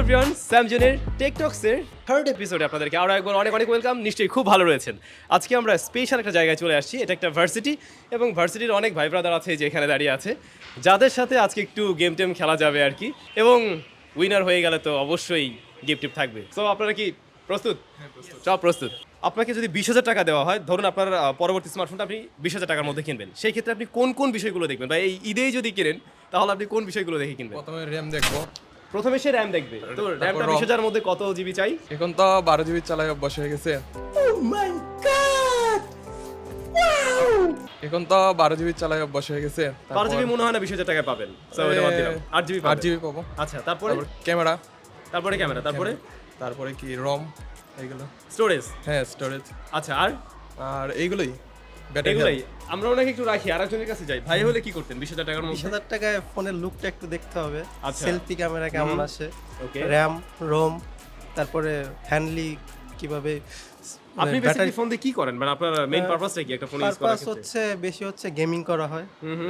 Everyone, স্যামজনের টেকটক্সের third এপিসোডে আপনাদেরকে আরও একবার অনেক অনেক ওয়েলকাম। নিশ্চয়ই খুব ভালো রয়েছেন। আজকে আমরা স্পেশাল একটা জায়গায় চলে আসছি। এটা একটা ভার্সিটি এবং ভার্সিটির অনেক ভাই ব্রাদার আছে যে এখানে দাঁড়িয়ে আছে, যাদের সাথে আজকে একটু গেম টেম খেলা যাবে আর কি। এবং উইনার হয়ে গেলে তো অবশ্যই গিফট টিপ থাকবে। সো আপনারা কি প্রস্তুত? সব প্রস্তুত। আপনাকে যদি 20,000 টাকা দেওয়া হয়, ধরুন আপনার পরবর্তী স্মার্টফোনটা আপনি 20,000 টাকার মধ্যে কিনবেন, সেই ক্ষেত্রে আপনি কোন কোন বিষয়গুলো দেখবেন, বা এই ঈদেই যদি কিনেন তাহলে আপনি কোন বিষয়গুলো দেখে কিনবেন? প্রথমে র্যাম দেখবো। প্রথমে সে র্যাম দেখবে। তো র্যামটা 20,000 মধ্যে কত জিবি চাই? এখন তো 12 জিবি চালাই অভ্যাস হয়ে গেছে। এখন তো 12 জিবি চালাই অভ্যাস হয়ে গেছে। 12 জিবি মনে হয় না 20,000 টাকায় পাবেন। সো এটা বাদ দিলাম। 8 জিবি 8 জিবি পাবো। আচ্ছা, তারপরে ক্যামেরা, তারপরে কি রম, এইগুলো স্টোরেজ। হ্যাঁ, স্টোরেজ। আচ্ছা, আর এইগুলোই এগুলাই আমরা ওনাকে একটু রাখি, আরেকজনের কাছে যাই। ভাই হলে কি করতেন 20,000 টাকার মধ্যে? 20,000 টাকায় ফোনের লুকটা একটু দেখতে হবে। আচ্ছা। সেলফি ক্যামেরা কেমন আসে, ওকে। র্যাম, রোম, তারপরে হ্যান্ডলি কিভাবে। আপনি বেসিক্যালি ফোন দিয়ে কি করেন, মানে আপনার মেইন পারপাসটা কি একটা ফোন ইউজ করার পারপাস ক্ষেত্রে? হচ্ছে বেশি হচ্ছে গেমিং করা হয়।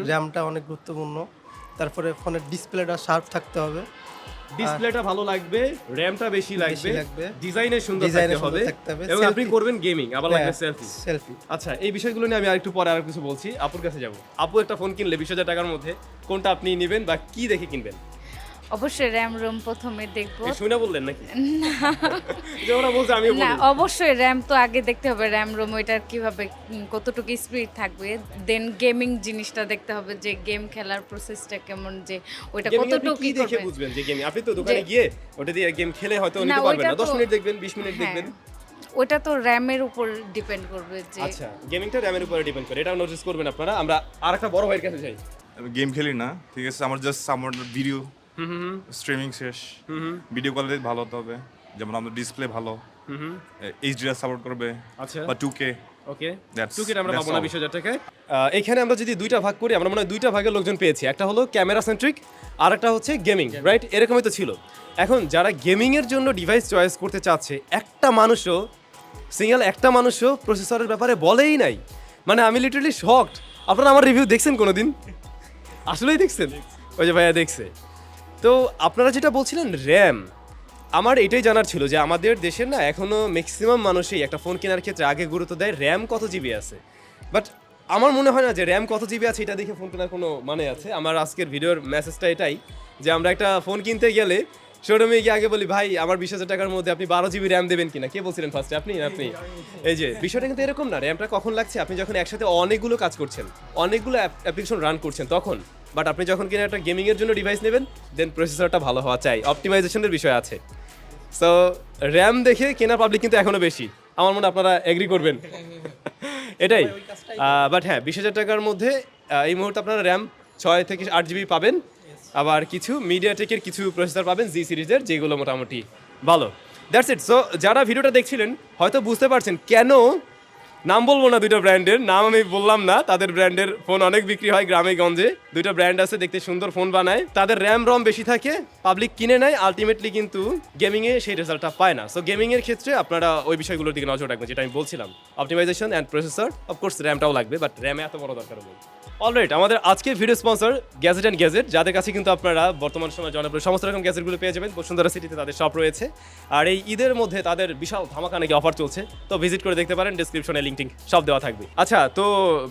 র্যামটা অনেক গুরুত্বপূর্ণ। তারপরে ফোনের ডিসপ্লেটা শার্প থাকতে হবে, ডিসপ্লেটা ভালো লাগবে, র্যামটা বেশি লাগবে, ডিজাইনে সুন্দর ডিজাইনে থাকতে সুন্দর হবে, থাকতে হবে, এবং আপনি selfie। করবেন গেমিং, আবার লাগবে সেলফি। সেলফি আচ্ছা, এই বিষয়গুলো নিয়ে আমি আরেকটু পরে কিছু বলছি। আপুর কাছে যাব। আপু একটা ফোন কিনলে 20,000 টাকার মধ্যে কোনটা আপনি নেবেন বা কি দেখে কিনবেন? অবশ্যই র্যাম রোম প্রথমে দেখবো। শুনে বললেন নাকি? যে ওরা বলছে আমিও বলি। না, অবশ্যই র্যাম তো আগে দেখতে হবে, র্যাম রোম ওইটার কিভাবে কতটুকু স্পিড থাকবে। দেন গেমিং জিনিসটা দেখতে হবে, যে গেম খেলার প্রসেসটা কেমন, যে ওইটা গেমিং আপনি কতটুকু কি দেখে বুঝবেন যে গেমিং? আপনি তো দোকানে গিয়ে ওটা দিয়ে গেম খেলে হয়তো নিতে পারবেন না। 10 মিনিট দেখবেন, 20 মিনিট দেখবেন। ওইটা তো র্যামের উপর ডিপেন্ড করবে যে। আচ্ছা, গেমিংটা র্যামের উপরে ডিপেন্ড করে, এটাও নোটিস করবেন আপনারা। আমরা আরেকটা বড় ভাইয়ের কাছে যাই। আমি গেম খেলি না, ঠিক আছে, আমার জাস্ট আমার ভিডিও স্ট্রিমিং শেষ, ভিডিও কোয়ালিটি ভালো হতে হবে, যেমন আমাদের ডিসপ্লে ভালো, এইচডিআর সাপোর্ট করবে, আচ্ছা, বা 2K। ওকে, That's- 2K আমরা that's পাবো না all. 20,000 টাকায়। এখানে আমরা যদি দুইটা ভাগ করি, আমরা মনে হয় দুইটা ভাগের লোকজন পেয়েছি। একটা হলো ক্যামেরা সেন্ট্রিক, আর একটা হচ্ছে গেমিং, রাইট? এরকমই তো ছিল। এখন যারা গেমিং এর জন্য ডিভাইস চয়েস করতে চাচ্ছে, একটা মানুষও প্রসেসরের ব্যাপারে বলেই নাই। মানে আমি লিটারালি শকড। আপনারা আমার রিভিউ দেখছেন কোনোদিন? আসলেই দেখছেন? ওই যে ভাইয়া দেখছে। তো আপনারা যেটা বলছিলেন র্যাম, আমার এটাই জানার ছিল যে আমাদের দেশের না এখনও ম্যাক্সিমাম মানুষই একটা ফোন কেনার ক্ষেত্রে আগে গুরুত্ব দেয় র্যাম কত জিবি আছে। বাট আমার মনে হয় না যে র্যাম কত জিবি আছে এটা দেখে ফোন কেনার কোনো মানে আছে। আমার আজকের ভিডিওর মেসেজটা এটাই, যে আমরা একটা ফোন কিনতে গেলে শোরুমে গিয়ে আগে বলি, ভাই আমার 20,000 টাকার মধ্যে আপনি 12 জিবি র্যাম দেবেন কিনা? কে বলছিলেন ফার্স্টে? আপনি? এই যে বিষয়টা কিন্তু এরকম না। র্যামটা কখন লাগছে? আপনি যখন একসাথে অনেকগুলো কাজ করছেন, অনেকগুলো অ্যাপ্লিকেশন রান করছেন তখন। বাট আপনি যখন কিনা একটা গেমিংয়ের জন্য ডিভাইস নেবেন, দেন প্রসেসরটা ভালো হওয়া চাই, অপটিমাইজেশনের বিষয় আছে। সো র্যাম দেখে কেনা পাবলিক কিন্তু এখনও বেশি, আমার মনে হয় আপনারা এগ্রি করবেন। এটাই। বাট হ্যাঁ, 20,000 টাকার মধ্যে এই মুহূর্তে আপনারা র্যাম 6 থেকে 8 জিবি পাবেন, আবার কিছু মিডিয়াটেকের কিছু প্রসেসর পাবেন জি সিরিজের, যেগুলো মোটামুটি ভালো। That's it. সো যারা ভিডিওটা দেখছিলেন হয়তো বুঝতে পারছেন কেন নাম বলবো না, দুইটা ব্র্যান্ডের নাম আমি বললাম না। তাদের ব্র্যান্ডের ফোন অনেক বিক্রি হয় গ্রামে গঞ্জে, দুইটা ব্র্যান্ড আছে, দেখতে সুন্দর ফোন বানায়, তাদের র্যাম রম বেশি থাকে, পাবলিক কিনে নেয়, আলটিমেটলি কিন্তু গেমিংয়ে সেই রেজাল্টটা পায় না। সো গেমিংয়ের ক্ষেত্রে আপনারা ওই বিষয়গুলোর দিকে নজর রাখবেন, যেটা আমি বলছিলাম, অপটিমাইজেশন অ্যান্ড প্রসেসর। অফকোর্স র্যামটাও লাগবে, বাট র্যামে এত বড় দরকার নেই। অলরাইট, আমাদের আজকের video sponsor gadget and gadget, যাদের কাছে কিন্তু আপনারা বর্তমান সময় জনপ্রিয় সমস্ত রকম গ্যাজেটগুলো পেয়ে যাবেন। বসুন্ধরা সিটিতে তাদের শপ রয়েছে, আর এই ঈদের মধ্যে তাদের বিশাল ধামাকা নাকি অফার চলছে, তো ভিজিট করে দেখতে পারেন। ডেসক্রিপশনে লিঙ্ক সব দেওয়া থাকবে। আচ্ছা, তো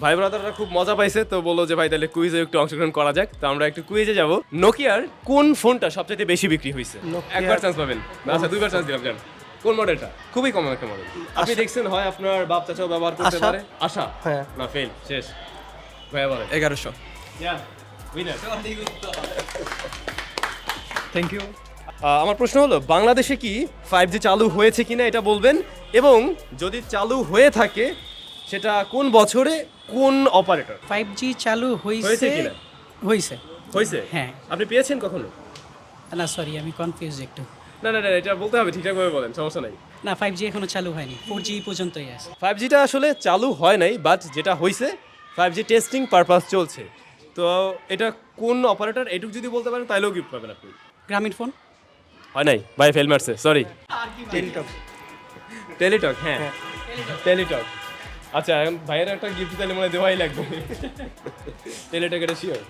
ভাই ব্রাদাররা খুব মজা পাইছে, তো বললো যে ভাই তাহলে কুইজে একটু অংশগ্রহণ করা যাক। তো আমরা একটু কুইজে যাব। নোকিয়ার কোন ফোনটা সবচেয়ে বেশি বিক্রি হয়েছে? একবার চান্স পাবেন। আচ্ছা, দুইবার চান্স দিলাম। জান কোন মডেলটা? খুবই কমন একটা মডেল, আপনি দেখছেন, হয় আপনার বাপ চাচাও ব্যবহার করতে পারে। আশা? হ্যাঁ। না, ফেল, শেষ। ভাইয়া বলেন। 1100। Thank you. আমার প্রশ্ন হলো, বাংলাদেশে কি 5G চালু হয়েছে কিনা এটা বলবেন, এবং যদি চালু হয়ে থাকে সেটা কোন বছরে, কোন অপারেটর? 5G চালু হয়েছে হয়েছে কিনা? হয়েছে। হ্যাঁ। আপনি পেয়েছেন কখনো? না সরি, আমি কনফিউজ একটু। না, এটা বলতে হবে, ঠিকঠাকভাবে বলেন, সমস্যা নাই। না, 5G এখনো চালু হয়নি, 4G পর্যন্তই আছে। 5Gটা আসলে চালু হয় নাই, বাট যেটা হয়েছে 5G টেস্টিং পারপাস চলছে। তো এটা কোন অপারেটর, এটুকু যদি বলতে পারেন তাহলেও গিফট পাবেন আপনি। গ্রামীণ ফোন হয় নাই ভাই, ফেল মারছে, সরি। টেলিটক। টেলিটক, হ্যাঁ, টেলিটক। আচ্ছা, এখন ভাইয়ের একটা গিফট তাহলে মনে দেওয়াই লাগবে। টেলিটক, এটা শিওর।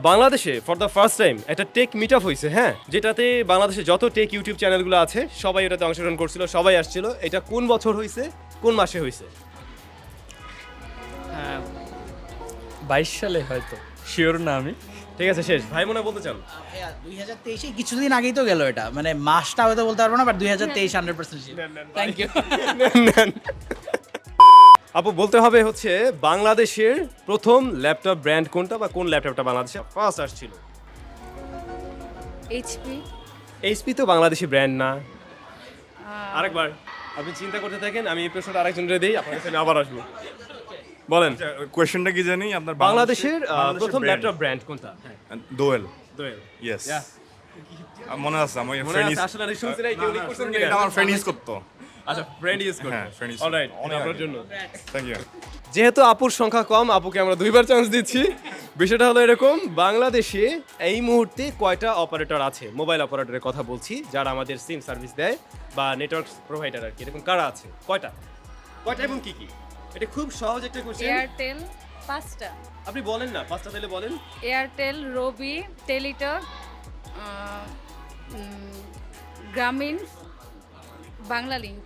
বাংলাদেশে ফর দ্য ফার্স্ট টাইম একটা টেক মিট আপ হয়েছে, হ্যাঁ, যেটাতে বাংলাদেশে যত টেক ইউটিউব চ্যানেলগুলো আছে সবাই এটাতে অংশগ্রহণ করছিল, সবাই আসছিল। এটা কোন বছর হয়েছে, কোন মাসে হয়েছে? 22 সালে হয়তো, শিওর না আমি। ঠিক আছে, শেষ। ভাই মনে হয় বলতে চান? 2023 কিছুদিন আগেই তো গেল, এটা মানে মাসটা হয়তো বলতে পারবো না, বাট 2023 100% থ্যাংক ইউ। আপু বলতে হবে হচ্ছে বাংলাদেশের প্রথম ল্যাপটপ ব্র্যান্ড কোনটা, বা কোন ল্যাপটপটা বাংলাদেশে ফার্স্ট আসছিল? এইচপি। এইচপি তো বাংলাদেশি ব্র্যান্ড না। আরেকবার আপনি চিন্তা করতে থাকেন, আমি এই প্রশ্নটা আরেকজনের দিই, আপনার কাছে আমি আবার আসবো। বলেন, কোয়েশ্চেনটা কি জানি আপনার বাংলাদেশের প্রথম ল্যাপটপ ব্র্যান্ড কোনটা? দোয়েল। দোয়েল। Yes, Yeah. মনে আছে আমার মনে ফ্রেন্ড আছে, আসলে আমি শুনছি না, কেউ লিক করছেন কিনা? এটা আমার ফ্রেন্ড ইউজ করতো। আচ্ছা, ফ্রেন্ড ইউজ করে। হ্যাঁ, friend use অলরাইট, করে। অনেক আপনার আগে। জন্য। Thank you. যেহেতু আপুর সংখ্যা কম, আপুকে আমরা দুইবার চান্স দিচ্ছি। বিষয়টা হলো এরকম, বাংলাদেশে এই মুহূর্তে কয়টা অপারেটর আছে, মোবাইল অপারেটরের কথা বলছি, যারা আমাদের সিম সার্ভিস দেয় বা নেটওয়ার্ক প্রোভাইডার আর কি, এরকম কারা আছে, কয়টা কয়টা এবং কি কি? এটা খুব সহজ একটা কোশ্চেন। এয়ারটেল 5টা। আপনি বলেন না, পাঁচটা তাহলে বলেন। এয়ারটেল, রবি, টেলিটক, গ্রামীণ, বাংলা লিঙ্ক।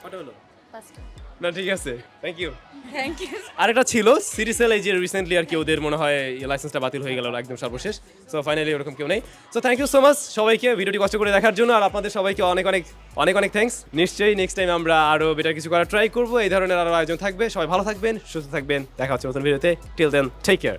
কয়টা হলো? 5টা। না, ঠিক আছে, থ্যাংক ইউ। Thank you. আরেকটা ছিল সিরিসেল, এই যে রিসেন্টলি আর কি ওদের মনে হয় লাইসেন্সটা বাতিল হয়ে গেল একদম সর্বশেষ। সো ফাইনালি ওরকম কেউ নেই। So thank you so much সবাইকে ভিডিওটি কষ্ট করে দেখার জন্য, আর আপনাদের সবাইকে অনেক অনেক অনেক অনেক থ্যাঙ্কস। নিশ্চয়ই নেক্সট টাইম আমরা আরও বেটার কিছু করার ট্রাই করবো, এই ধরনের আরও আয়োজন থাকবে। সবাই ভালো থাকবেন, সুস্থ থাকবেন, দেখা হচ্ছে নতুন ভিডিওতে। Till then, take care.